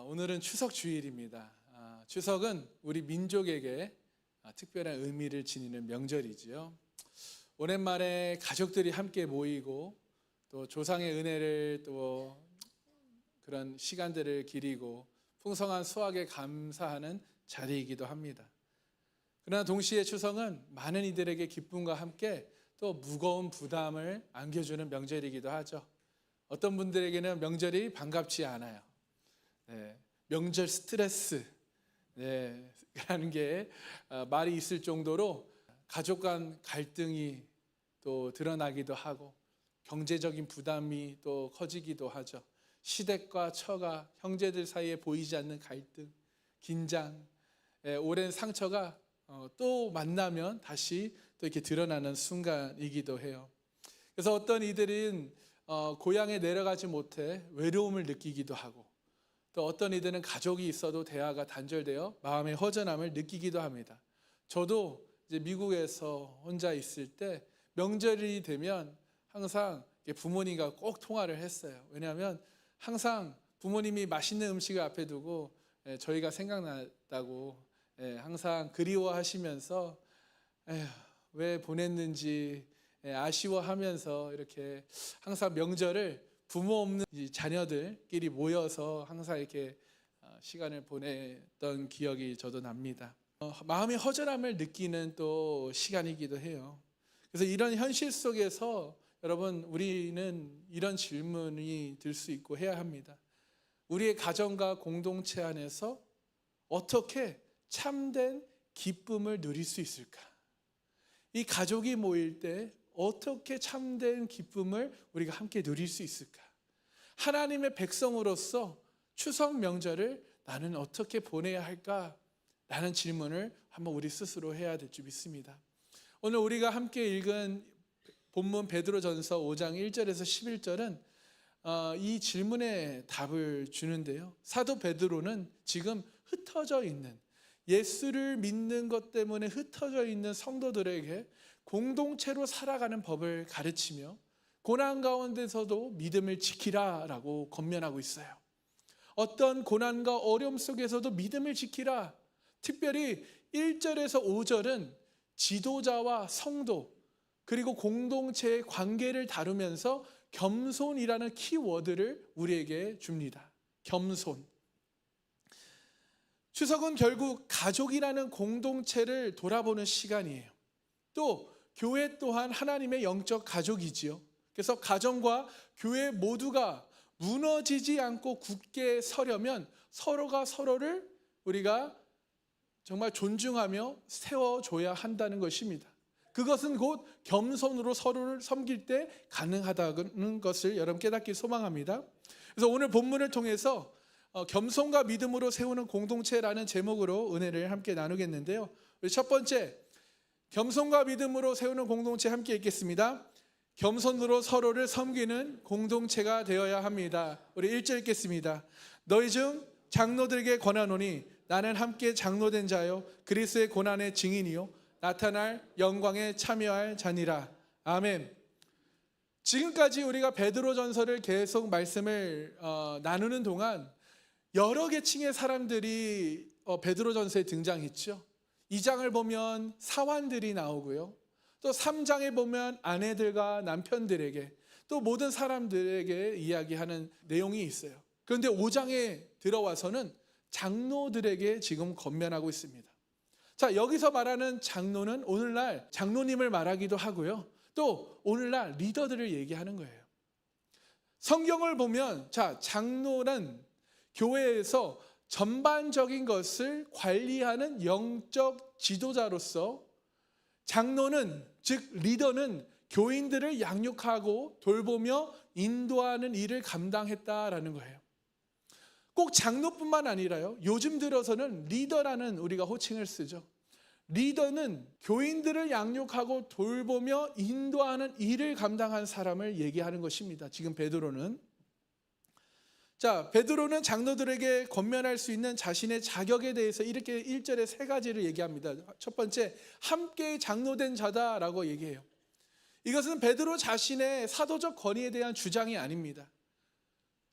오늘은 추석 주일입니다. 추석은 우리 민족에게 특별한 의미를 지니는 명절이지요. 오랜만에 가족들이 함께 모이고 또 조상의 은혜를 또 그런 시간들을 기리고 풍성한 수확에 감사하는 자리이기도 합니다. 그러나 동시에 추석은 많은 이들에게 기쁨과 함께 또 무거운 부담을 안겨주는 명절이기도 하죠. 어떤 분들에게는 명절이 반갑지 않아요. 명절 스트레스 라는 게 말이 있을 정도로 가족 간 갈등이 또 드러나기도 하고 경제적인 부담이 또 커지기도 하죠. 시댁과 처가, 형제들 사이에 보이지 않는 갈등, 긴장, 오랜 상처가 또 만나면 다시 또 이렇게 드러나는 순간이기도 해요. 그래서 어떤 이들은 고향에 내려가지 못해 외로움을 느끼기도 하고, 또 어떤 이들은 가족이 있어도 대화가 단절되어 마음의 허전함을 느끼기도 합니다. 저도 이제 미국에서 혼자 있을 때 명절이 되면 항상 부모님과 꼭 통화를 했어요. 왜냐하면 항상 부모님이 맛있는 음식을 앞에 두고 저희가 생각났다고 항상 그리워하시면서 왜 보냈는지 아쉬워하면서 이렇게 항상 명절을 부모 없는 자녀들끼리 모여서 항상 이렇게 시간을 보냈던 기억이 저도 납니다. 마음의 허전함을 느끼는 또 시간이기도 해요. 그래서 이런 현실 속에서 여러분, 우리는 이런 질문이 들 수 있고 해야 합니다. 우리의 가정과 공동체 안에서 어떻게 참된 기쁨을 누릴 수 있을까? 이 가족이 모일 때 어떻게 참된 기쁨을 우리가 함께 누릴 수 있을까? 하나님의 백성으로서 추석 명절을 나는 어떻게 보내야 할까? 라는 질문을 한번 우리 스스로 해야 될 줄 믿습니다. 오늘 우리가 함께 읽은 본문 베드로전서 5장 1절에서 11절은 이 질문에 답을 주는데요. 사도 베드로는 지금 흩어져 있는, 예수를 믿는 것 때문에 흩어져 있는 성도들에게 공동체로 살아가는 법을 가르치며 고난 가운데서도 믿음을 지키라라고 권면하고 있어요. 어떤 고난과 어려움 속에서도 믿음을 지키라. 특별히 1절에서 5절은 지도자와 성도 그리고 공동체의 관계를 다루면서 겸손이라는 키워드를 우리에게 줍니다. 겸손. 추석은 결국 가족이라는 공동체를 돌아보는 시간이에요. 또 교회 또한 하나님의 영적 가족이지요. 그래서 가정과 교회 모두가 무너지지 않고 굳게 서려면 서로가 서로를 우리가 정말 존중하며 세워줘야 한다는 것입니다. 그것은 곧 겸손으로 서로를 섬길 때 가능하다는 것을 여러분 깨닫기 소망합니다. 그래서 오늘 본문을 통해서 겸손과 믿음으로 세우는 공동체라는 제목으로 은혜를 함께 나누겠는데요. 우리 첫 번째, 겸손과 믿음으로 세우는 공동체 함께 읽겠습니다. 겸손으로 서로를 섬기는 공동체가 되어야 합니다. 우리 1절 읽겠습니다. 너희 중 장로들에게 권하노니 나는 함께 장로된 자요 그리스도의 고난의 증인이요 나타날 영광에 참여할 자니라. 아멘. 지금까지 우리가 베드로전서를 계속 말씀을 나누는 동안 여러 계층의 사람들이 베드로전서에 등장했죠. 2장을 보면 사환들이 나오고요. 또 3장에 보면 아내들과 남편들에게 또 모든 사람들에게 이야기하는 내용이 있어요. 그런데 5장에 들어와서는 장로들에게 지금 권면하고 있습니다. 자, 여기서 말하는 장로는 오늘날 장로님을 말하기도 하고요. 또 오늘날 리더들을 얘기하는 거예요. 성경을 보면 장로는 교회에서 전반적인 것을 관리하는 영적 지도자로서, 장로는 즉 리더는 교인들을 양육하고 돌보며 인도하는 일을 감당했다라는 거예요. 꼭 장로뿐만 아니라요. 요즘 들어서는 리더라는 우리가 호칭을 쓰죠. 리더는 교인들을 양육하고 돌보며 인도하는 일을 감당한 사람을 얘기하는 것입니다. 지금 베드로는. 베드로는 장로들에게 권면할 수 있는 자신의 자격에 대해서 이렇게 1절에 세 가지를 얘기합니다. 첫 번째, 함께 장로된 자다라고 얘기해요. 이것은 베드로 자신의 사도적 권위에 대한 주장이 아닙니다.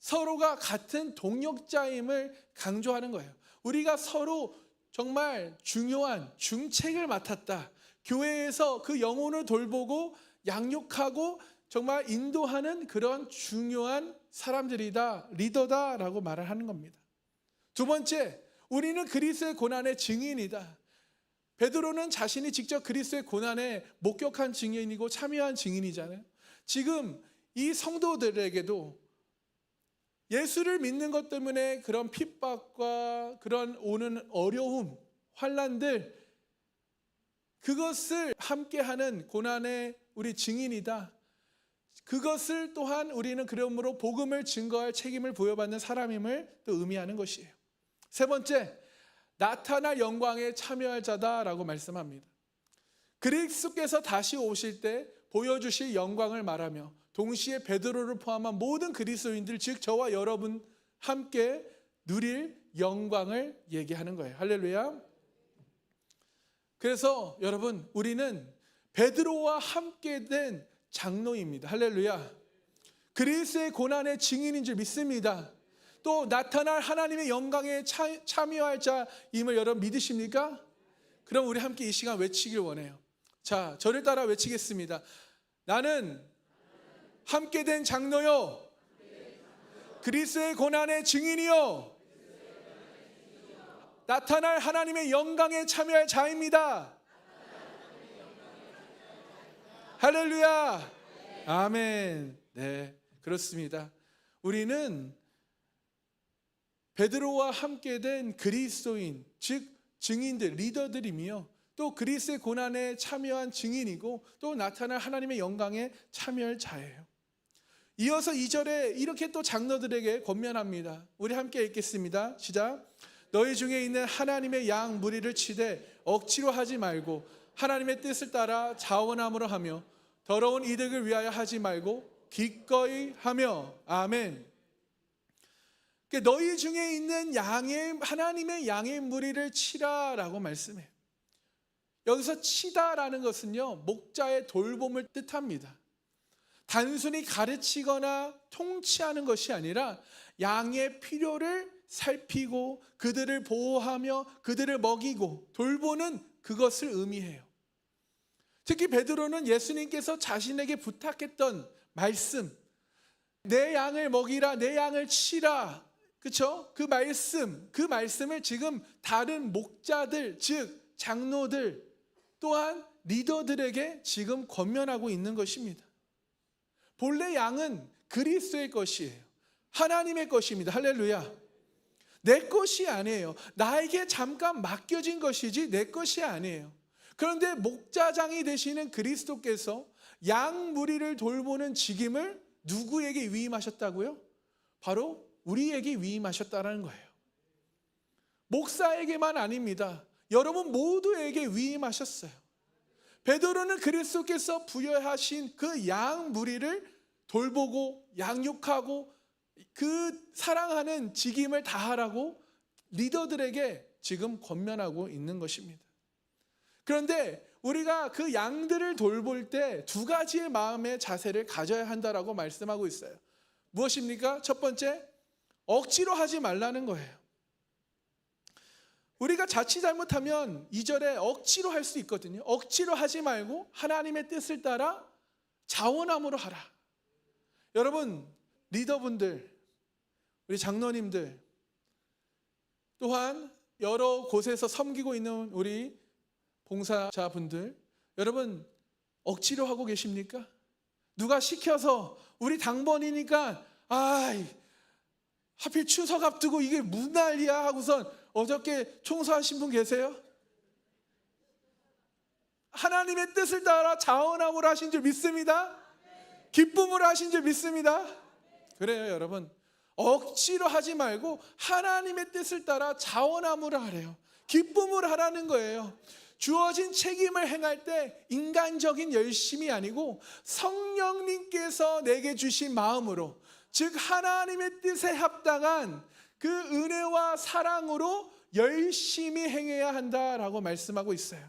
서로가 같은 동역자임을 강조하는 거예요. 우리가 서로 정말 중요한 중책을 맡았다. 교회에서 그 영혼을 돌보고 양육하고 정말 인도하는 그런 중요한 사람들이다, 리더다라고 말을 하는 겁니다. 두 번째, 우리는 그리스도의 고난의 증인이다. 베드로는 자신이 직접 그리스도의 고난에 목격한 증인이고 참여한 증인이잖아요. 지금 이 성도들에게도 예수를 믿는 것 때문에 그런 핍박과 그런 오는 어려움, 환난들, 그것을 함께하는 고난의 우리 증인이다. 그것을 또한 우리는 그러므로 복음을 증거할 책임을 부여받는 사람임을 또 의미하는 것이에요. 세 번째, 나타날 영광에 참여할 자다라고 말씀합니다. 그리스도께서 다시 오실 때 보여주실 영광을 말하며 동시에 베드로를 포함한 모든 그리스도인들, 즉 저와 여러분 함께 누릴 영광을 얘기하는 거예요. 할렐루야. 그래서 여러분, 우리는 베드로와 함께 된 장로입니다. 할렐루야. 그리스도의 고난의 증인인 줄 믿습니다. 또 나타날 하나님의 영광에 참여할 자임을 여러분 믿으십니까? 그럼 우리 함께 이 시간 외치길 원해요. 자, 저를 따라 외치겠습니다. 나는 함께 된 장로요, 그리스도의 고난의 증인이요, 나타날 하나님의 영광에 참여할 자입니다. 할렐루야. 아멘. 네, 그렇습니다. 우리는 베드로와 함께 된 그리스도인, 즉 증인들, 리더들이며 또 그리스도의 고난에 참여한 증인이고 또 나타날 하나님의 영광에 참여할 자예요. 이어서 2절에 이렇게 또 장로들에게 권면합니다. 우리 함께 읽겠습니다. 시작. 너희 중에 있는 하나님의 양 무리를 치되 억지로 하지 말고 하나님의 뜻을 따라 자원함으로 하며 더러운 이득을 위하여 하지 말고 기꺼이 하며. 아멘. 너희 중에 있는 하나님의 양의 무리를 치라라고 말씀해요. 여기서 치다라는 것은요, 목자의 돌봄을 뜻합니다. 단순히 가르치거나 통치하는 것이 아니라 양의 필요를 살피고 그들을 보호하며 그들을 먹이고 돌보는 그것을 의미해요. 특히 베드로는 예수님께서 자신에게 부탁했던 말씀, 내 양을 먹이라, 내 양을 치라, 그렇죠? 그 말씀을 지금 다른 목자들, 즉 장로들 또한 리더들에게 지금 권면하고 있는 것입니다. 본래 양은 그리스도의 것이에요. 하나님의 것입니다. 할렐루야. 내 것이 아니에요. 나에게 잠깐 맡겨진 것이지 내 것이 아니에요. 그런데 목자장이 되시는 그리스도께서 양 무리를 돌보는 직임을 누구에게 위임하셨다고요? 바로 우리에게 위임하셨다는 거예요. 목사에게만 아닙니다. 여러분 모두에게 위임하셨어요. 베드로는 그리스도께서 부여하신 그 양 무리를 돌보고 양육하고 그 사랑하는 직임을 다하라고 리더들에게 지금 권면하고 있는 것입니다. 그런데 우리가 그 양들을 돌볼 때 두 가지의 마음의 자세를 가져야 한다라고 말씀하고 있어요. 무엇입니까? 첫 번째, 억지로 하지 말라는 거예요. 우리가 자칫 잘못하면 2절에 억지로 할 수 있거든요. 억지로 하지 말고 하나님의 뜻을 따라 자원함으로 하라. 여러분, 리더분들, 우리 장로님들, 또한 여러 곳에서 섬기고 있는 우리 봉사자분들, 여러분 억지로 하고 계십니까? 누가 시켜서 우리 당번이니까 하필 추석 앞두고 이게 무슨 난리야 하고선 어저께 청소하신 분 계세요? 하나님의 뜻을 따라 자원함으로 하신 줄 믿습니다. 기쁨으로 하신 줄 믿습니다. 그래요, 여러분. 억지로 하지 말고 하나님의 뜻을 따라 자원함으로 하래요. 기쁨으로 하라는 거예요. 주어진 책임을 행할 때 인간적인 열심이 아니고 성령님께서 내게 주신 마음으로, 즉 하나님의 뜻에 합당한 그 은혜와 사랑으로 열심히 행해야 한다라고 말씀하고 있어요.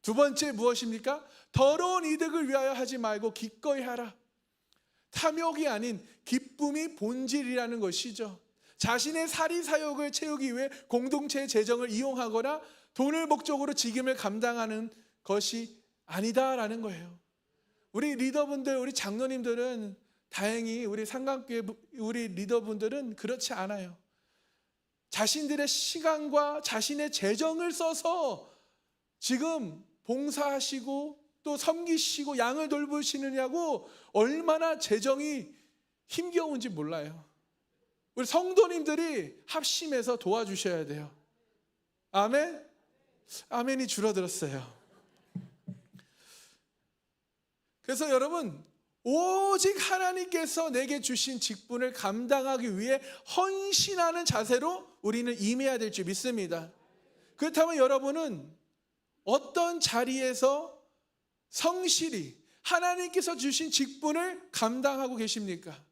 두 번째 무엇입니까? 더러운 이득을 위하여 하지 말고 기꺼이 하라. 탐욕이 아닌 기쁨이 본질이라는 것이죠. 자신의 사리사욕을 채우기 위해 공동체의 재정을 이용하거나 돈을 목적으로 직임을 감당하는 것이 아니다라는 거예요. 우리 리더분들, 우리 장로님들은 다행히 우리 상강교회 우리 리더분들은 그렇지 않아요. 자신들의 시간과 자신의 재정을 써서 지금 봉사하시고 또 섬기시고 양을 돌보시느냐고 얼마나 재정이 힘겨운지 몰라요. 우리 성도님들이 합심해서 도와주셔야 돼요. 아멘? 아멘이 줄어들었어요. 그래서 여러분, 오직 하나님께서 내게 주신 직분을 감당하기 위해 헌신하는 자세로 우리는 임해야 될 줄 믿습니다. 그렇다면 여러분은 어떤 자리에서 성실히 하나님께서 주신 직분을 감당하고 계십니까?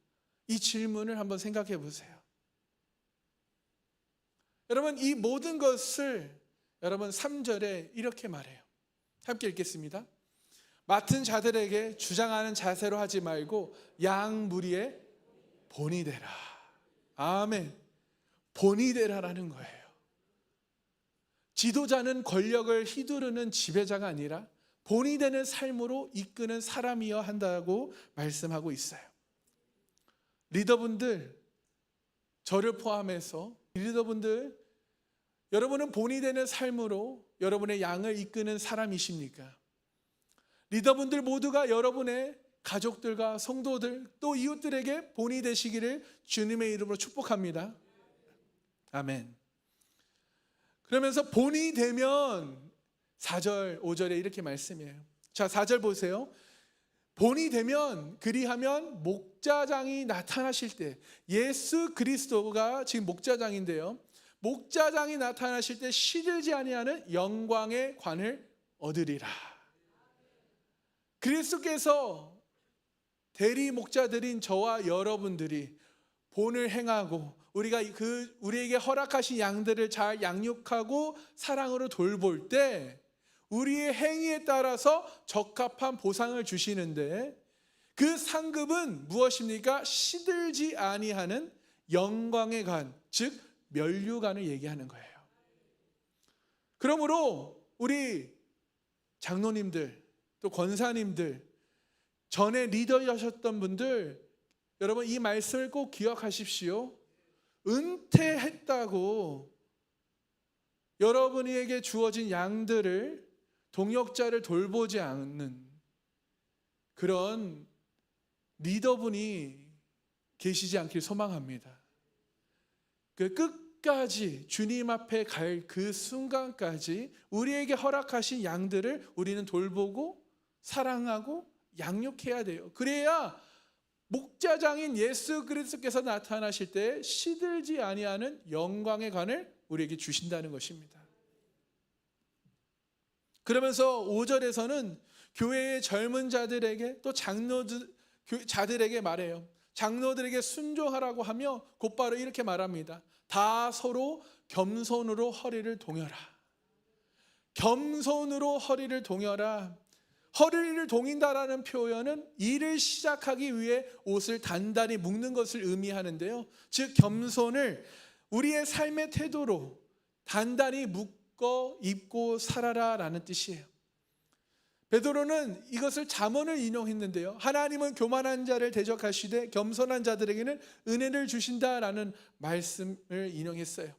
이 질문을 한번 생각해 보세요. 여러분, 이 모든 것을 여러분 3절에 이렇게 말해요. 함께 읽겠습니다. 맡은 자들에게 주장하는 자세로 하지 말고 양 무리의 본이 되라. 아멘. 본이 되라라는 거예요. 지도자는 권력을 휘두르는 지배자가 아니라 본이 되는 삶으로 이끄는 사람이어야 한다고 말씀하고 있어요. 리더분들, 저를 포함해서 리더분들, 여러분은 본이 되는 삶으로 여러분의 양을 이끄는 사람이십니까? 리더분들 모두가 여러분의 가족들과 성도들 또 이웃들에게 본이 되시기를 주님의 이름으로 축복합니다. 아멘. 그러면서 본이 되면 4절, 5절에 이렇게 말씀해요. 자, 4절 보세요. 본이 되면 그리하면 목자장이 나타나실 때, 예수 그리스도가 지금 목자장인데요, 목자장이 나타나실 때 시들지 아니하는 영광의 관을 얻으리라. 그리스도께서 대리 목자들인 저와 여러분들이 본을 행하고 우리가 우리에게 허락하신 양들을 잘 양육하고 사랑으로 돌볼 때 우리의 행위에 따라서 적합한 보상을 주시는데, 그 상급은 무엇입니까? 시들지 아니하는 영광의 관, 즉 면류관을 얘기하는 거예요. 그러므로 우리 장로님들 또 권사님들, 전에 리더이셨던 분들, 여러분 이 말씀을 꼭 기억하십시오. 은퇴했다고 여러분에게 주어진 양들을, 동역자를 돌보지 않는 그런 리더분이 계시지 않길 소망합니다. 그 끝까지 주님 앞에 갈 그 순간까지 우리에게 허락하신 양들을 우리는 돌보고 사랑하고 양육해야 돼요. 그래야 목자장인 예수 그리스도께서 나타나실 때 시들지 아니하는 영광의 관을 우리에게 주신다는 것입니다. 그러면서 5절에서는 교회의 젊은 자들에게 또 자들에게 말해요. 장로들에게 순종하라고 하며 곧바로 이렇게 말합니다. 다 서로 겸손으로 허리를 동여라. 겸손으로 허리를 동여라. 허리를 동인다라는 표현은 일을 시작하기 위해 옷을 단단히 묶는 것을 의미하는데요. 즉 겸손을 우리의 삶의 태도로 단단히 묶어 입고 살아라라는 뜻이에요. 베드로는 이것을 잠언을 인용했는데요. 하나님은 교만한 자를 대적하시되 겸손한 자들에게는 은혜를 주신다라는 말씀을 인용했어요.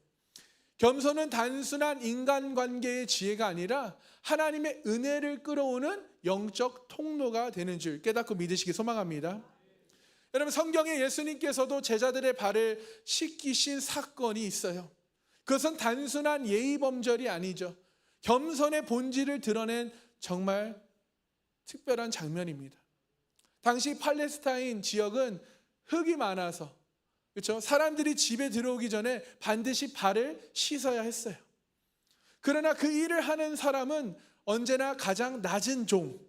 겸손은 단순한 인간관계의 지혜가 아니라 하나님의 은혜를 끌어오는 영적 통로가 되는 줄 깨닫고 믿으시기 소망합니다. 여러분, 성경에 예수님께서도 제자들의 발을 씻기신 사건이 있어요. 그것은 단순한 예의범절이 아니죠. 겸손의 본질을 드러낸 정말 특별한 장면입니다. 당시 팔레스타인 지역은 흙이 많아서, 그렇죠? 사람들이 집에 들어오기 전에 반드시 발을 씻어야 했어요. 그러나 그 일을 하는 사람은 언제나 가장 낮은 종,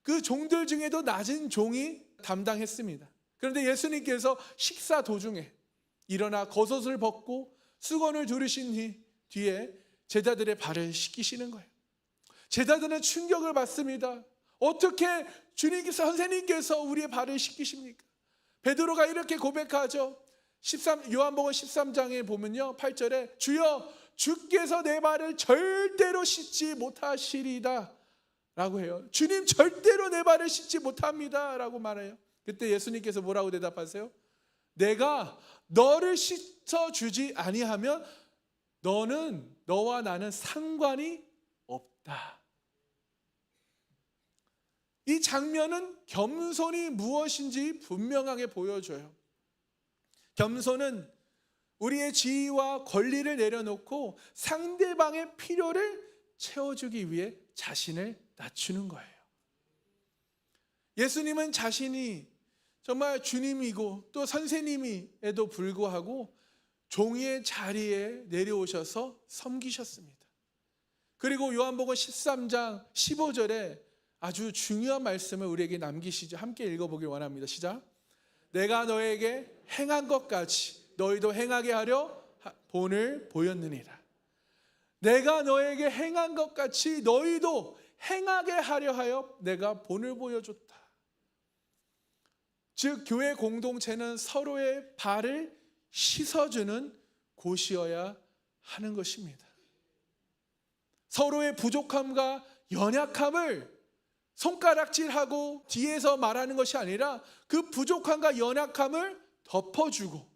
그 종들 중에도 낮은 종이 담당했습니다. 그런데 예수님께서 식사 도중에 일어나 겉옷을 벗고 수건을 두르신 뒤에 제자들의 발을 씻기시는 거예요. 제자들은 충격을 받습니다. 어떻게 주님께서, 선생님께서 우리의 발을 씻기십니까? 베드로가 이렇게 고백하죠. 요한복음 13장에 보면요, 8절에 주여 주께서 내 발을 절대로 씻지 못하시리다 라고 해요. 주님 절대로 내 발을 씻지 못합니다 라고 말해요. 그때 예수님께서 뭐라고 대답하세요? 내가 너를 씻어주지 아니하면 너와 나는 상관이 없다. 이 장면은 겸손이 무엇인지 분명하게 보여줘요. 겸손은 우리의 지위와 권리를 내려놓고 상대방의 필요를 채워주기 위해 자신을 낮추는 거예요. 예수님은 자신이 정말 주님이고 또 선생님임에도 불구하고 종의 자리에 내려오셔서 섬기셨습니다. 그리고 요한복음 13장 15절에 아주 중요한 말씀을 우리에게 남기시죠. 함께 읽어보길 원합니다. 시작. 내가 너에게 행한 것까지 너희도 행하게 하려 본을 보였느니라. 내가 너에게 행한 것같이 너희도 행하게 하려 하여 내가 본을 보여줬다. 즉 교회 공동체는 서로의 발을 씻어주는 곳이어야 하는 것입니다. 서로의 부족함과 연약함을 손가락질하고 뒤에서 말하는 것이 아니라 그 부족함과 연약함을 덮어주고,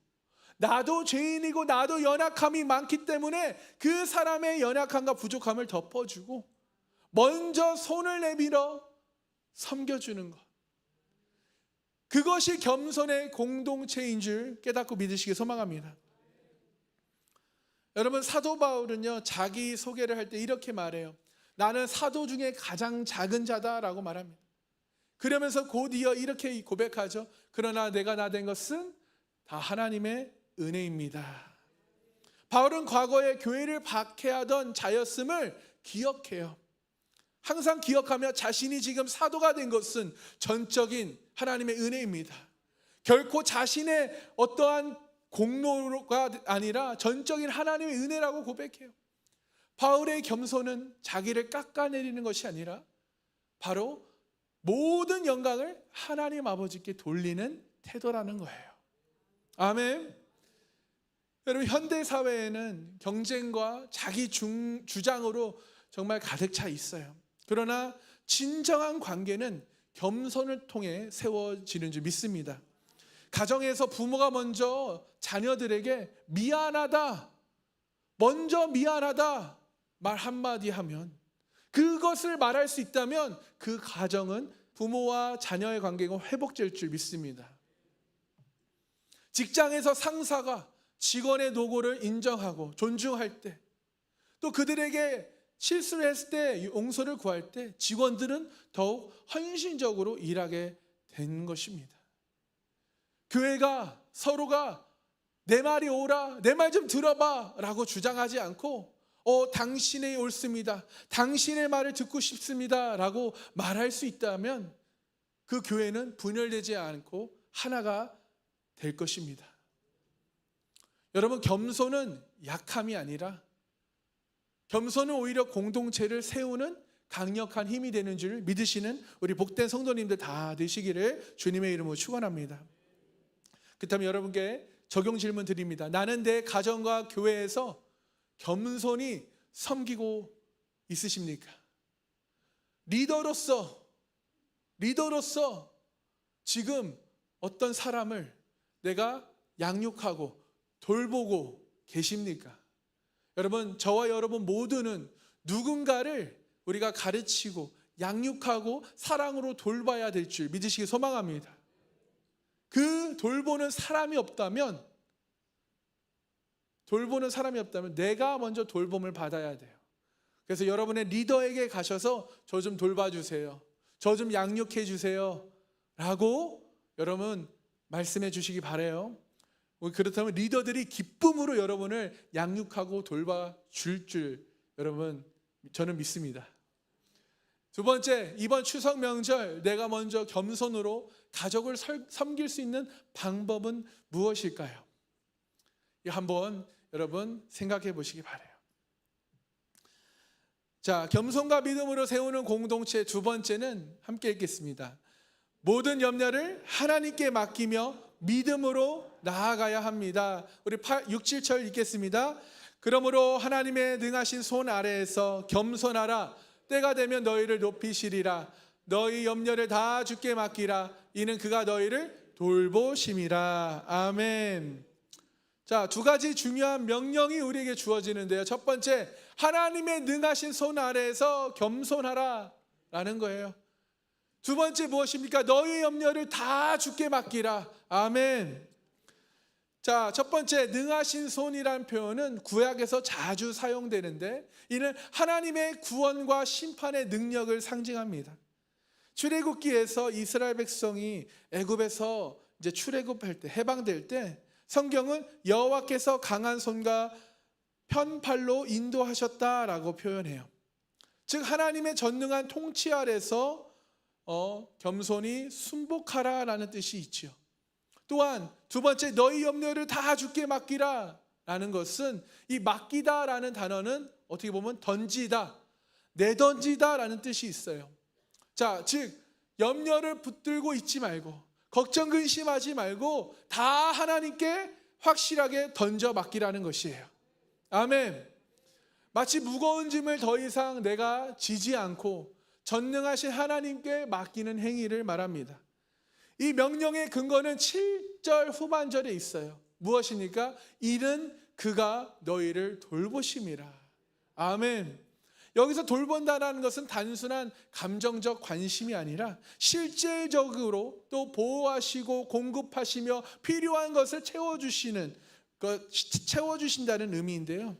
나도 죄인이고 나도 연약함이 많기 때문에 그 사람의 연약함과 부족함을 덮어주고 먼저 손을 내밀어 섬겨주는 것, 그것이 겸손의 공동체인 줄 깨닫고 믿으시기 소망합니다. 여러분, 사도 바울은요, 자기 소개를 할 때 이렇게 말해요. 나는 사도 중에 가장 작은 자다라고 말합니다. 그러면서 곧이어 이렇게 고백하죠. 그러나 내가 나된 것은 다 하나님의 은혜입니다. 바울은 과거에 교회를 박해하던 자였음을 기억해요. 항상 기억하며 자신이 지금 사도가 된 것은 전적인 하나님의 은혜입니다. 결코 자신의 어떠한 공로가 아니라 전적인 하나님의 은혜라고 고백해요. 바울의 겸손은 자기를 깎아내리는 것이 아니라 바로 모든 영광을 하나님 아버지께 돌리는 태도라는 거예요. 아멘. 여러분, 현대 사회에는 경쟁과 자기 주장으로 정말 가득 차 있어요. 그러나 진정한 관계는 겸손을 통해 세워지는 줄 믿습니다. 가정에서 부모가 먼저 자녀들에게 미안하다, 먼저 미안하다 말 한마디 하면, 그것을 말할 수 있다면 그 가정은 부모와 자녀의 관계가 회복될 줄 믿습니다. 직장에서 상사가 직원의 노고를 인정하고 존중할 때, 또 그들에게 실수를 했을 때 용서를 구할 때 직원들은 더욱 헌신적으로 일하게 된 것입니다. 교회가 서로가 내 말이 옳아, 내 말 좀 들어봐 라고 주장하지 않고 당신이 옳습니다, 당신의 말을 듣고 싶습니다 라고 말할 수 있다면 그 교회는 분열되지 않고 하나가 될 것입니다. 여러분, 겸손은 약함이 아니라 겸손은 오히려 공동체를 세우는 강력한 힘이 되는 줄 믿으시는 우리 복된 성도님들 다 되시기를 주님의 이름으로 축원합니다. 그렇다면 여러분께 적용 질문 드립니다. 나는 내 가정과 교회에서 겸손히 섬기고 있으십니까? 리더로서 지금 어떤 사람을 내가 양육하고 돌보고 계십니까? 여러분, 저와 여러분 모두는 누군가를 우리가 가르치고 양육하고 사랑으로 돌봐야 될 줄 믿으시기 소망합니다. 그 돌보는 사람이 없다면 내가 먼저 돌봄을 받아야 돼요. 그래서 여러분의 리더에게 가셔서 저 좀 돌봐주세요, 저 좀 양육해 주세요 라고 여러분 말씀해 주시기 바라요. 그렇다면 리더들이 기쁨으로 여러분을 양육하고 돌봐줄 줄 여러분 저는 믿습니다. 두 번째, 이번 추석 명절 내가 먼저 겸손으로 가족을 섬길 수 있는 방법은 무엇일까요? 한번 여러분 생각해 보시기 바라요. 자, 겸손과 믿음으로 세우는 공동체 두 번째는 함께 읽겠습니다. 모든 염려를 하나님께 맡기며 믿음으로 나아가야 합니다. 우리 6, 7절 읽겠습니다. 그러므로 하나님의 능하신 손 아래에서 겸손하라. 때가 되면 너희를 높이시리라. 너희 염려를 다 주께 맡기라. 이는 그가 너희를 돌보심이라. 아멘. 자, 두 가지 중요한 명령이 우리에게 주어지는데요. 첫 번째, 하나님의 능하신 손 아래에서 겸손하라 라는 거예요. 두 번째 무엇입니까? 너희 염려를 다 주께 맡기라. 아멘. 자, 첫 번째, 능하신 손이란 표현은 구약에서 자주 사용되는데 이는 하나님의 구원과 심판의 능력을 상징합니다. 출애굽기에서 이스라엘 백성이 애굽에서 이제 출애굽할 때, 해방될 때 성경은 여호와께서 강한 손과 편팔로 인도하셨다라고 표현해요. 즉 하나님의 전능한 통치 아래서 겸손히 순복하라라는 뜻이 있죠. 또한 두 번째, 너희 염려를 다 주께 맡기라 라는 것은 이 맡기다라는 단어는 어떻게 보면 던지다, 내던지다 라는 뜻이 있어요. 자, 즉 염려를 붙들고 있지 말고 걱정 근심하지 말고 다 하나님께 확실하게 던져 맡기라는 것이에요. 아멘. 마치 무거운 짐을 더 이상 내가 지지 않고 전능하신 하나님께 맡기는 행위를 말합니다. 이 명령의 근거는 7절 후반절에 있어요. 무엇입니까? 이는 그가 너희를 돌보심이라. 아멘. 여기서 돌본다는 것은 단순한 감정적 관심이 아니라 실질적으로 또 보호하시고 공급하시며 필요한 것을 채워주신다는 의미인데요.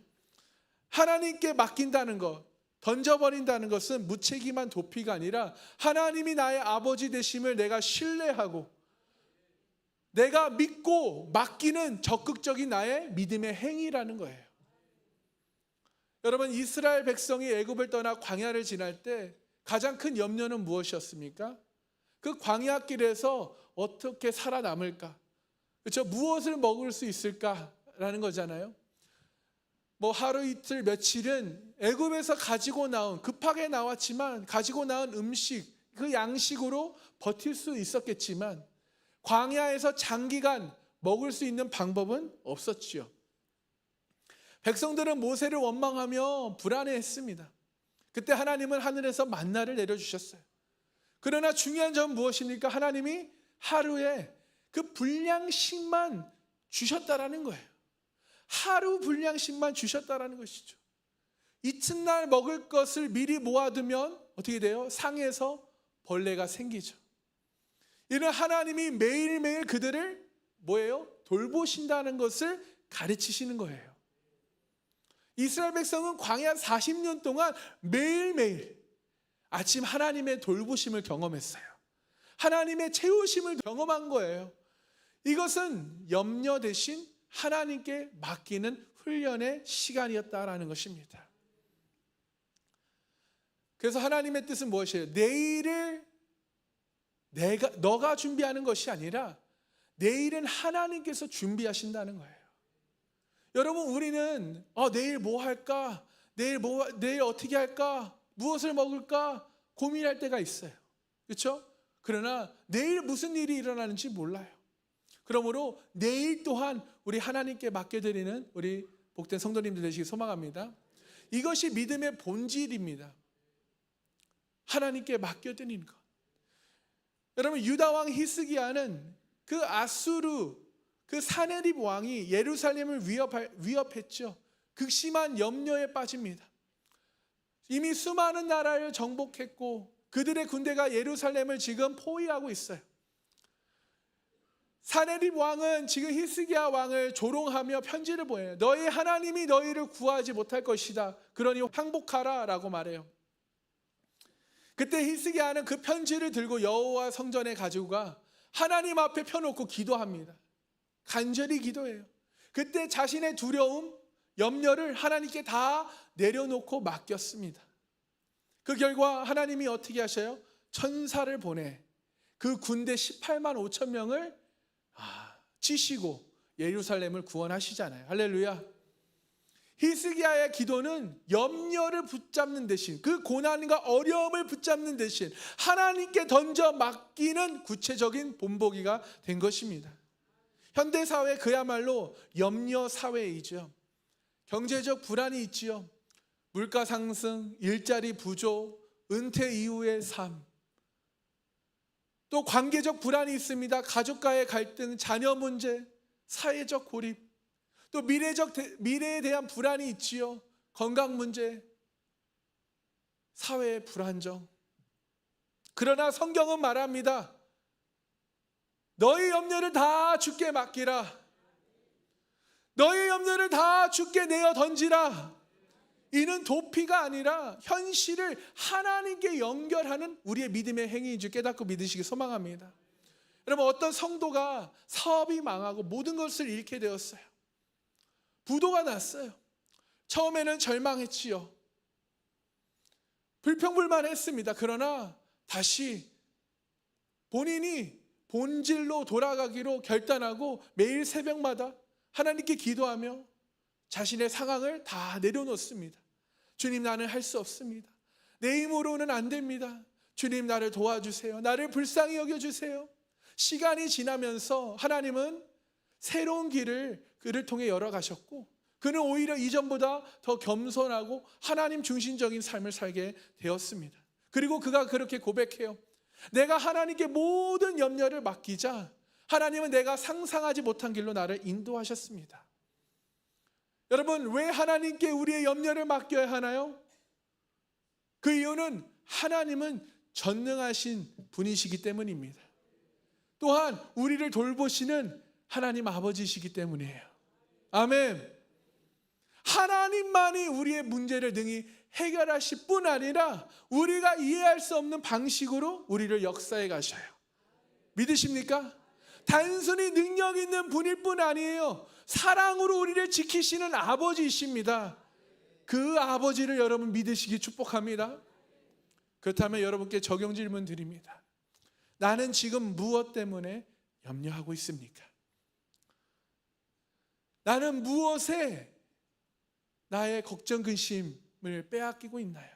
하나님께 맡긴다는 것, 던져버린다는 것은 무책임한 도피가 아니라 하나님이 나의 아버지 되심을 내가 신뢰하고 내가 믿고 맡기는 적극적인 나의 믿음의 행위라는 거예요. 여러분, 이스라엘 백성이 애굽을 떠나 광야를 지날 때 가장 큰 염려는 무엇이었습니까? 그 광야길에서 어떻게 살아남을까? 그렇죠? 무엇을 먹을 수 있을까라는 거잖아요. 뭐 하루 이틀 며칠은 애굽에서 가지고 나온, 급하게 나왔지만 가지고 나온 음식, 그 양식으로 버틸 수 있었겠지만 광야에서 장기간 먹을 수 있는 방법은 없었지요. 백성들은 모세를 원망하며 불안해했습니다. 그때 하나님은 하늘에서 만나를 내려주셨어요. 그러나 중요한 점은 무엇입니까? 하나님이 하루에 그 분량씩만 주셨다라는 거예요. 하루 분량씩만 주셨다라는 것이죠. 이튿날 먹을 것을 미리 모아두면 어떻게 돼요? 상에서 벌레가 생기죠. 이는 하나님이 매일매일 그들을 뭐예요? 돌보신다는 것을 가르치시는 거예요. 이스라엘 백성은 광야 40년 동안 매일매일 아침 하나님의 돌보심을 경험했어요. 하나님의 채우심을 경험한 거예요. 이것은 염려 대신 하나님께 맡기는 훈련의 시간이었다라는 것입니다. 그래서 하나님의 뜻은 무엇이에요? 내일을 너가 준비하는 것이 아니라 내일은 하나님께서 준비하신다는 거예요. 여러분, 우리는 내일 뭐 할까? 내일 어떻게 할까? 무엇을 먹을까? 고민할 때가 있어요. 그렇죠? 그러나 내일 무슨 일이 일어나는지 몰라요. 그러므로 내일 또한 우리 하나님께 맡겨드리는 우리 복된 성도님들 되시기 소망합니다. 이것이 믿음의 본질입니다. 하나님께 맡겨드리는 것. 여러분, 유다 왕 히스기야는 그 아수르, 그 사네립 왕이 예루살렘을 위협했죠. 극심한 염려에 빠집니다. 이미 수많은 나라를 정복했고 그들의 군대가 예루살렘을 지금 포위하고 있어요. 사네립 왕은 지금 히스기야 왕을 조롱하며 편지를 보내요. 너희 하나님이 너희를 구하지 못할 것이다. 그러니 항복하라 라고 말해요. 그때 히스기야는 그 편지를 들고 여호와 성전에 가지고 가 하나님 앞에 펴놓고 기도합니다. 간절히 기도해요. 그때 자신의 두려움, 염려를 하나님께 다 내려놓고 맡겼습니다. 그 결과 하나님이 어떻게 하셔요? 천사를 보내 그 군대 18만 5천 명을 치시고 예루살렘을 구원하시잖아요. 할렐루야. 히스기야의 기도는 염려를 붙잡는 대신, 그 고난과 어려움을 붙잡는 대신 하나님께 던져 맡기는 구체적인 본보기가 된 것입니다. 현대사회 그야말로 염려 사회이죠. 경제적 불안이 있지요. 물가 상승, 일자리 부족, 은퇴 이후의 삶, 또 관계적 불안이 있습니다. 가족과의 갈등, 자녀 문제, 사회적 고립, 또 미래에 대한 불안이 있지요. 건강 문제, 사회의 불안정. 그러나 성경은 말합니다. 너희 염려를 다 주께 맡기라. 너희 염려를 다 주께 내어 던지라. 이는 도피가 아니라 현실을 하나님께 연결하는 우리의 믿음의 행위인 줄 깨닫고 믿으시기 소망합니다. 여러분, 어떤 성도가 사업이 망하고 모든 것을 잃게 되었어요. 부도가 났어요. 처음에는 절망했지요. 불평불만했습니다. 그러나 다시 본인이 본질로 돌아가기로 결단하고 매일 새벽마다 하나님께 기도하며 자신의 상황을 다 내려놓습니다. 주님, 나는 할 수 없습니다. 내 힘으로는 안 됩니다. 주님, 나를 도와주세요. 나를 불쌍히 여겨주세요. 시간이 지나면서 하나님은 새로운 길을 그를 통해 열어가셨고, 그는 오히려 이전보다 더 겸손하고 하나님 중심적인 삶을 살게 되었습니다. 그리고 그가 그렇게 고백해요. 내가 하나님께 모든 염려를 맡기자 하나님은 내가 상상하지 못한 길로 나를 인도하셨습니다. 여러분, 왜 하나님께 우리의 염려를 맡겨야 하나요? 그 이유는 하나님은 전능하신 분이시기 때문입니다. 또한 우리를 돌보시는 하나님 아버지시기 때문이에요. 아멘. 하나님만이 우리의 문제를 능히 해결하실 뿐 아니라 우리가 이해할 수 없는 방식으로 우리를 역사해 가셔요. 믿으십니까? 단순히 능력 있는 분일 뿐 아니에요. 사랑으로 우리를 지키시는 아버지이십니다. 그 아버지를 여러분 믿으시기 축복합니다. 그렇다면 여러분께 적용 질문 드립니다. 나는 지금 무엇 때문에 염려하고 있습니까? 나는 무엇에 나의 걱정, 근심을 빼앗기고 있나요?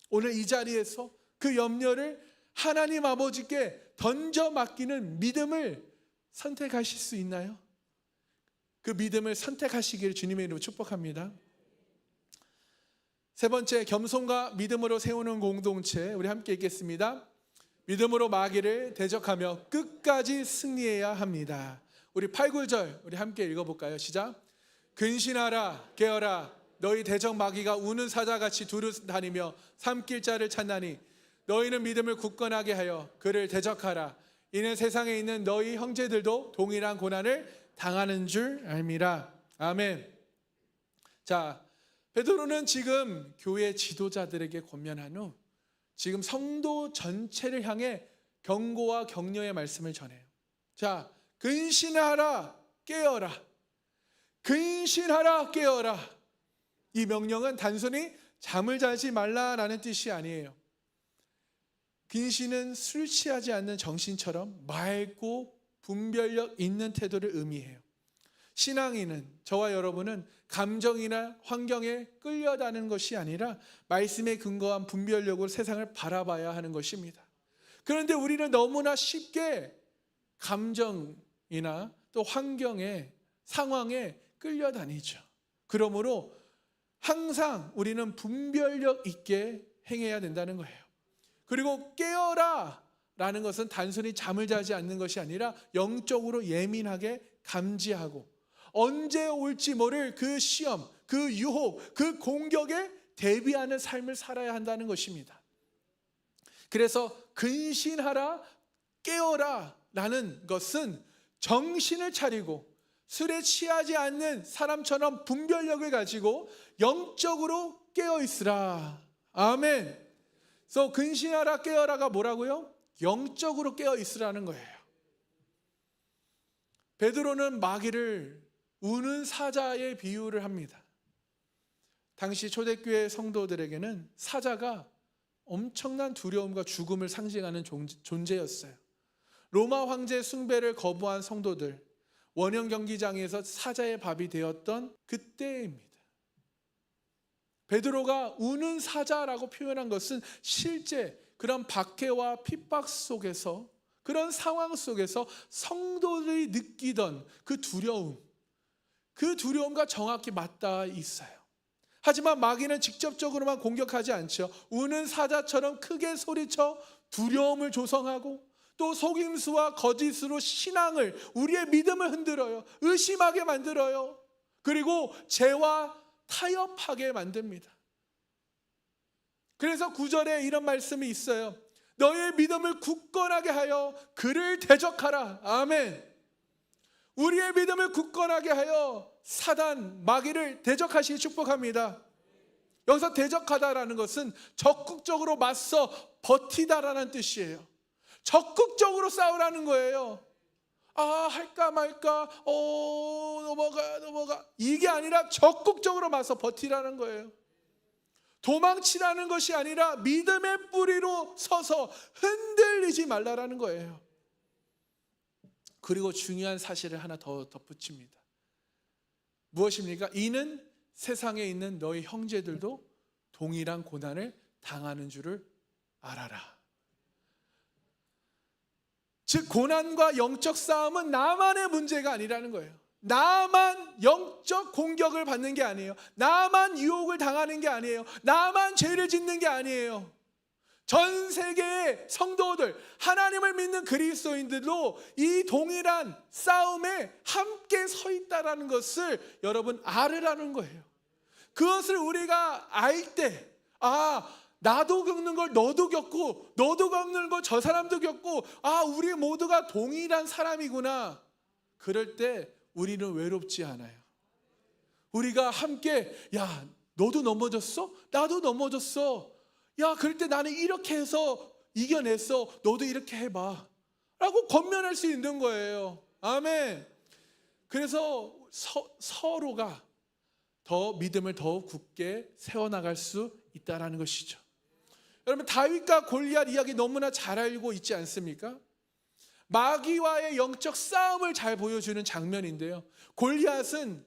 오늘 이 자리에서 그 염려를 하나님 아버지께 던져 맡기는 믿음을 선택하실 수 있나요? 그 믿음을 선택하시기를 주님의 이름으로 축복합니다. 세 번째, 겸손과 믿음으로 세우는 공동체. 우리 함께 읽겠습니다. 믿음으로 마귀를 대적하며 끝까지 승리해야 합니다. 우리 8, 9절 우리 함께 읽어볼까요? 시작. 근신하라 깨어라 너희 대적 마귀가 우는 사자같이 두루 다니며 삼킬 자를 찾나니 너희는 믿음을 굳건하게 하여 그를 대적하라. 이는 세상에 있는 너희 형제들도 동일한 고난을 당하는 줄 알미라. 아멘. 자, 베드로는 지금 교회 지도자들에게 권면한 후 지금 성도 전체를 향해 경고와 격려의 말씀을 전해요. 자, 근신하라 깨어라. 근신하라 깨어라. 이 명령은 단순히 잠을 자지 말라라는 뜻이 아니에요. 근신은 술 취하지 않는 정신처럼 맑고 분별력 있는 태도를 의미해요. 신앙인은, 저와 여러분은 감정이나 환경에 끌려다니는 것이 아니라 말씀에 근거한 분별력으로 세상을 바라봐야 하는 것입니다. 그런데 우리는 너무나 쉽게 감정이나 또 환경에, 상황에 끌려다니죠. 그러므로 항상 우리는 분별력 있게 행해야 된다는 거예요. 그리고 깨어라 라는 것은 단순히 잠을 자지 않는 것이 아니라 영적으로 예민하게 감지하고 언제 올지 모를 그 시험, 그 유혹, 그 공격에 대비하는 삶을 살아야 한다는 것입니다. 그래서 근신하라 깨어라 라는 것은 정신을 차리고 술에 취하지 않는 사람처럼 분별력을 가지고 영적으로 깨어 있으라. 아멘. 그래서 근신하라 깨어라가 뭐라고요? 영적으로 깨어 있으라는 거예요. 베드로는 마귀를 우는 사자의 비유를 합니다. 당시 초대교회 성도들에게는 사자가 엄청난 두려움과 죽음을 상징하는 존재였어요. 로마 황제 숭배를 거부한 성도들, 원형 경기장에서 사자의 밥이 되었던 그때입니다. 베드로가 우는 사자라고 표현한 것은 실제 그런 박해와 핍박 속에서 그런 상황 속에서 성도들이 느끼던 그 두려움과 정확히 맞닿아 있어요. 하지만 마귀는 직접적으로만 공격하지 않죠. 우는 사자처럼 크게 소리쳐 두려움을 조성하고 또 속임수와 거짓으로 신앙을, 우리의 믿음을 흔들어요. 의심하게 만들어요. 그리고 죄와 타협하게 만듭니다. 그래서 9절에 이런 말씀이 있어요. 너의 믿음을 굳건하게 하여 그를 대적하라. 아멘. 우리의 믿음을 굳건하게 하여 사단, 마귀를 대적하시기 축복합니다. 여기서 대적하다라는 것은 적극적으로 맞서 버티다라는 뜻이에요. 적극적으로 싸우라는 거예요. 할까 말까, 넘어가. 이게 아니라 적극적으로 맞서 버티라는 거예요. 도망치라는 것이 아니라 믿음의 뿌리로 서서 흔들리지 말라라는 거예요. 그리고 중요한 사실을 하나 더 덧붙입니다. 무엇입니까? 이는 세상에 있는 너희 형제들도 동일한 고난을 당하는 줄을 알아라. 즉 고난과 영적 싸움은 나만의 문제가 아니라는 거예요. 나만 영적 공격을 받는 게 아니에요. 나만 유혹을 당하는 게 아니에요. 나만 죄를 짓는 게 아니에요. 전 세계의 성도들, 하나님을 믿는 그리스도인들도 이 동일한 싸움에 함께 서 있다는 것을 여러분 알으라는 거예요. 그것을 우리가 알 때, 나도 겪는 걸 너도 겪고, 너도 겪는 걸 저 사람도 겪고, 우리 모두가 동일한 사람이구나. 그럴 때 우리는 외롭지 않아요. 우리가 함께, 야, 너도 넘어졌어? 나도 넘어졌어. 야, 그럴 때 나는 이렇게 해서 이겨냈어. 너도 이렇게 해봐. 라고 권면할 수 있는 거예요. 아멘. 그래서 서로가 더 믿음을 더 굳게 세워나갈 수 있다는 것이죠. 여러분, 다윗과 골리앗 이야기 너무나 잘 알고 있지 않습니까? 마귀와의 영적 싸움을 잘 보여주는 장면인데요. 골리앗은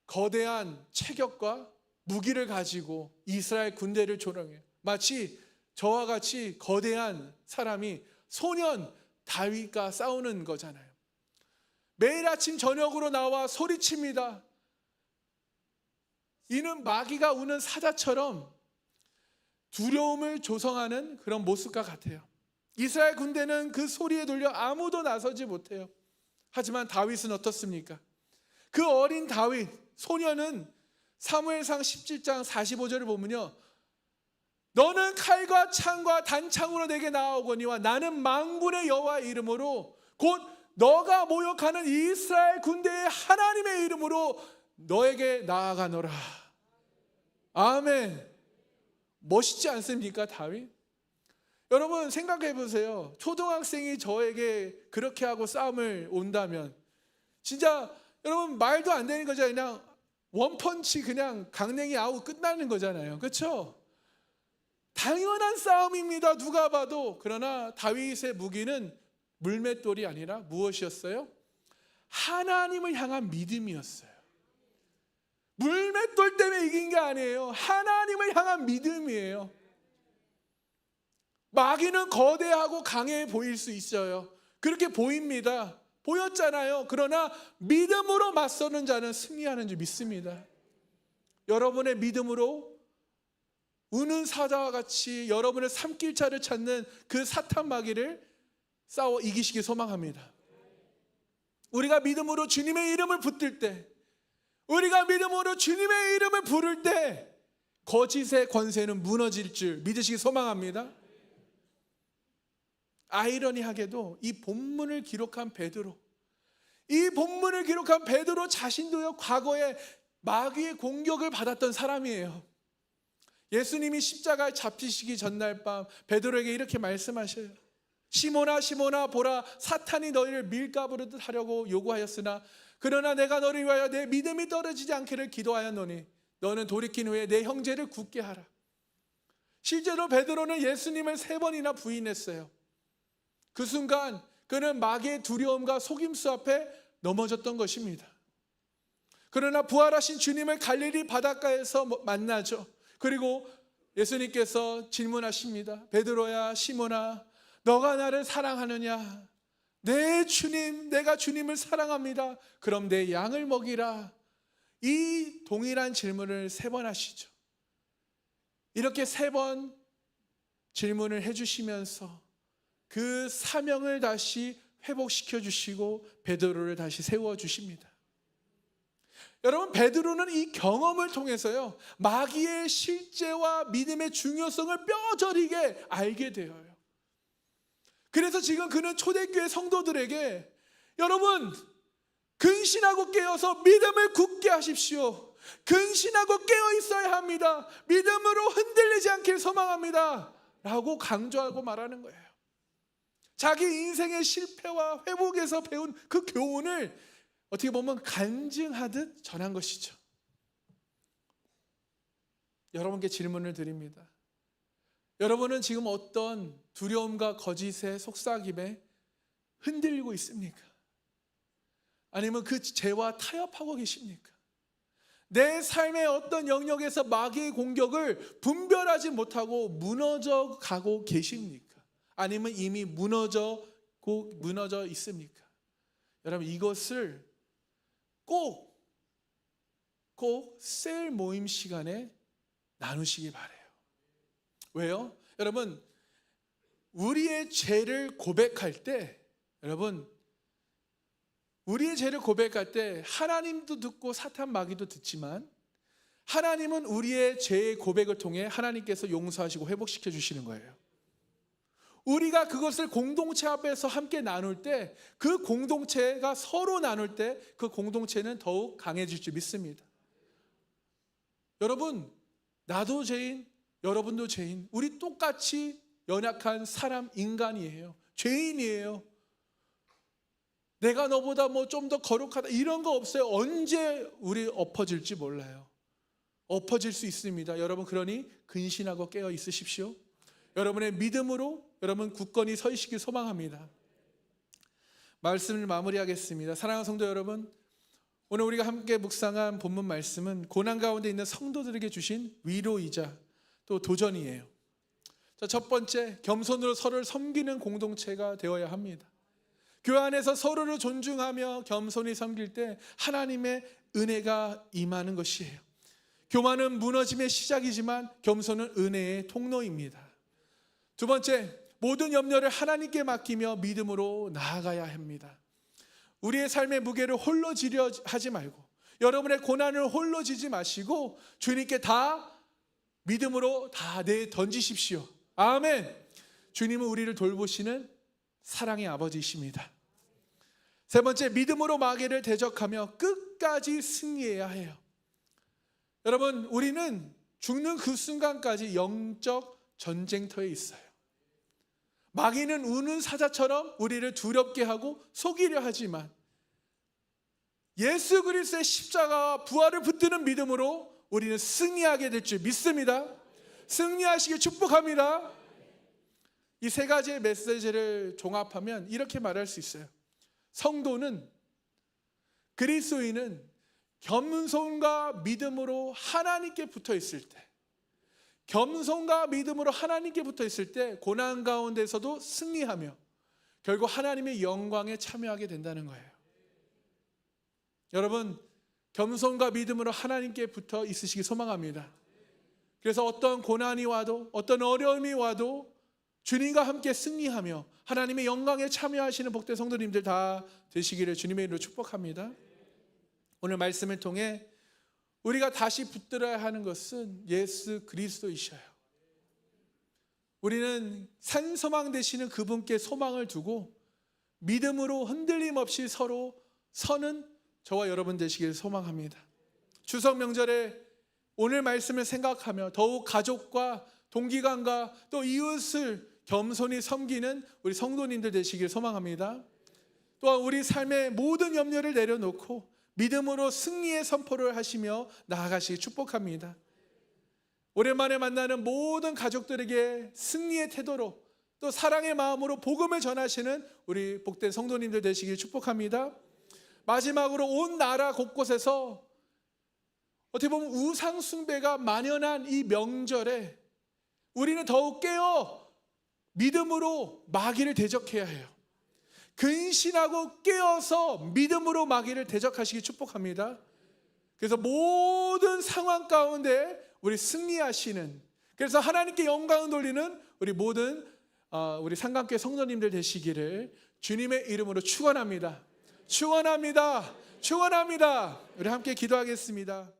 거대한 체격과 무기를 가지고 이스라엘 군대를 조롱해요. 마치 저와 같이 거대한 사람이 소년 다윗과 싸우는 거잖아요. 매일 아침 저녁으로 나와 소리칩니다. 이는 마귀가 우는 사자처럼 두려움을 조성하는 그런 모습과 같아요. 이스라엘 군대는 그 소리에 돌려 아무도 나서지 못해요. 하지만 다윗은 어떻습니까? 그 어린 다윗, 소년은 사무엘상 17장 45절을 보면요, 너는 칼과 창과 단창으로 내게 나아오거니와 나는 만군의 여호와의 이름으로 곧 너가 모욕하는 이스라엘 군대의 하나님의 이름으로 너에게 나아가노라. 아멘. 멋있지 않습니까, 다윗? 여러분 생각해 보세요. 초등학생이 저에게 그렇게 하고 싸움을 온다면 진짜 여러분 말도 안 되는 거잖아요. 그냥 원펀치 그냥 강냉이 아웃 끝나는 거잖아요. 그렇죠? 당연한 싸움입니다. 누가 봐도. 그러나 다윗의 무기는 물맷돌이 아니라 무엇이었어요? 하나님을 향한 믿음이었어요. 물맷돌 때문에 이긴 게 아니에요. 하나님을 향한 믿음이에요. 마귀는 거대하고 강해 보일 수 있어요. 그렇게 보입니다. 보였잖아요. 그러나 믿음으로 맞서는 자는 승리하는 줄 믿습니다. 여러분의 믿음으로 우는 사자와 같이 여러분의 삼킬차를 찾는 그 사탄 마귀를 싸워 이기시기 소망합니다. 우리가 믿음으로 주님의 이름을 붙들 때, 우리가 믿음으로 주님의 이름을 부를 때 거짓의 권세는 무너질 줄 믿으시기 소망합니다. 아이러니하게도 이 본문을 기록한 베드로 자신도요 과거에 마귀의 공격을 받았던 사람이에요. 예수님이 십자가에 잡히시기 전날 밤 베드로에게 이렇게 말씀하셔요. 시몬아 시몬아 보라, 사탄이 너희를 밀가부르듯 하려고 요구하였으나 그러나 내가 너를 위하여 내 믿음이 떨어지지 않기를 기도하였노니 너는 돌이킨 후에 내 형제를 굳게 하라. 실제로 베드로는 예수님을 3번이나 부인했어요. 그 순간 그는 마귀의 두려움과 속임수 앞에 넘어졌던 것입니다. 그러나 부활하신 주님을 갈릴리 바닷가에서 만나죠. 그리고 예수님께서 질문하십니다. 베드로야 시몬아, 너가 나를 사랑하느냐? 네 주님, 내가 주님을 사랑합니다. 그럼 내 양을 먹이라. 이 동일한 질문을 3번 하시죠. 이렇게 3번 질문을 해주시면서 그 사명을 다시 회복시켜 주시고 베드로를 다시 세워주십니다. 여러분, 베드로는 이 경험을 통해서요, 마귀의 실제와 믿음의 중요성을 뼈저리게 알게 되어요. 그래서 지금 그는 초대교회 성도들에게, 여러분, 근신하고 깨어서 믿음을 굳게 하십시오. 근신하고 깨어 있어야 합니다. 믿음으로 흔들리지 않길 소망합니다 라고 강조하고 말하는 거예요. 자기 인생의 실패와 회복에서 배운 그 교훈을 어떻게 보면 간증하듯 전한 것이죠. 여러분께 질문을 드립니다. 여러분은 지금 어떤 두려움과 거짓의 속삭임에 흔들리고 있습니까? 아니면 그 죄와 타협하고 계십니까? 내 삶의 어떤 영역에서 마귀의 공격을 분별하지 못하고 무너져 가고 계십니까? 아니면 이미 무너져 있습니까? 여러분, 이것을 꼭 셀 모임 시간에 나누시기 바라요. 왜요? 여러분, 우리의 죄를 고백할 때, 우리의 죄를 고백할 때 하나님도 듣고 사탄 마귀도 듣지만, 하나님은 우리의 죄의 고백을 통해 하나님께서 용서하시고 회복시켜 주시는 거예요. 우리가 그것을 공동체 앞에서 함께 나눌 때, 그 공동체가 서로 나눌 때 그 공동체는 더욱 강해질 줄 믿습니다. 여러분, 나도 죄인, 여러분도 죄인, 우리 똑같이 연약한 사람, 인간이에요. 죄인이에요. 내가 너보다 좀 더 거룩하다 이런 거 없어요. 언제 우리 엎어질지 몰라요. 엎어질 수 있습니다. 여러분, 그러니 근신하고 깨어 있으십시오. 여러분의 믿음으로 여러분 굳건히 서 있기를 소망합니다. 말씀을 마무리하겠습니다. 사랑하는 성도 여러분, 오늘 우리가 함께 묵상한 본문 말씀은 고난 가운데 있는 성도들에게 주신 위로이자 또 도전이에요. 첫 번째, 겸손으로 서로를 섬기는 공동체가 되어야 합니다. 교회 안에서 서로를 존중하며 겸손히 섬길 때 하나님의 은혜가 임하는 것이에요. 교만은 무너짐의 시작이지만 겸손은 은혜의 통로입니다. 두 번째, 모든 염려를 하나님께 맡기며 믿음으로 나아가야 합니다. 우리의 삶의 무게를 홀로 지려 하지 말고, 여러분의 고난을 홀로 지지 마시고 주님께 다 믿음으로 다 내던지십시오. 아멘. 주님은 우리를 돌보시는 사랑의 아버지이십니다. 세 번째, 믿음으로 마귀를 대적하며 끝까지 승리해야 해요. 여러분, 우리는 죽는 그 순간까지 영적 전쟁터에 있어요. 마귀는 우는 사자처럼 우리를 두렵게 하고 속이려 하지만 예수 그리스도의 십자가와 부활을 붙드는 믿음으로 우리는 승리하게 될 줄 믿습니다. 승리하시길 축복합니다. 이 3가지의 메시지를 종합하면 이렇게 말할 수 있어요. 성도는, 그리스도인은 겸손과 믿음으로 하나님께 붙어 있을 때, 겸손과 믿음으로 하나님께 붙어 있을 때 고난 가운데서도 승리하며 결국 하나님의 영광에 참여하게 된다는 거예요. 여러분, 겸손과 믿음으로 하나님께 붙어 있으시기 소망합니다. 그래서 어떤 고난이 와도, 어떤 어려움이 와도 주님과 함께 승리하며 하나님의 영광에 참여하시는 복된 성도님들 다 되시기를 주님의 이름으로 축복합니다. 오늘 말씀을 통해 우리가 다시 붙들어야 하는 것은 예수 그리스도이셔요. 우리는 산소망 되시는 그분께 소망을 두고 믿음으로 흔들림 없이 서로 서는 저와 여러분 되시길 소망합니다. 추석 명절에 오늘 말씀을 생각하며 더욱 가족과 동기간과 또 이웃을 겸손히 섬기는 우리 성도님들 되시길 소망합니다. 또한 우리 삶의 모든 염려를 내려놓고 믿음으로 승리의 선포를 하시며 나아가시기 축복합니다. 오랜만에 만나는 모든 가족들에게 승리의 태도로 또 사랑의 마음으로 복음을 전하시는 우리 복된 성도님들 되시길 축복합니다. 마지막으로 온 나라 곳곳에서 어떻게 보면 우상 숭배가 만연한 이 명절에 우리는 더욱 깨어 믿음으로 마귀를 대적해야 해요. 근신하고 깨어서 믿음으로 마귀를 대적하시기 축복합니다. 그래서 모든 상황 가운데 우리 승리하시는, 그래서 하나님께 영광을 돌리는 우리 모든 우리 상강교회 성도님들 되시기를 주님의 이름으로 축원합니다. 축원합니다. 축원합니다. 우리 함께 기도하겠습니다.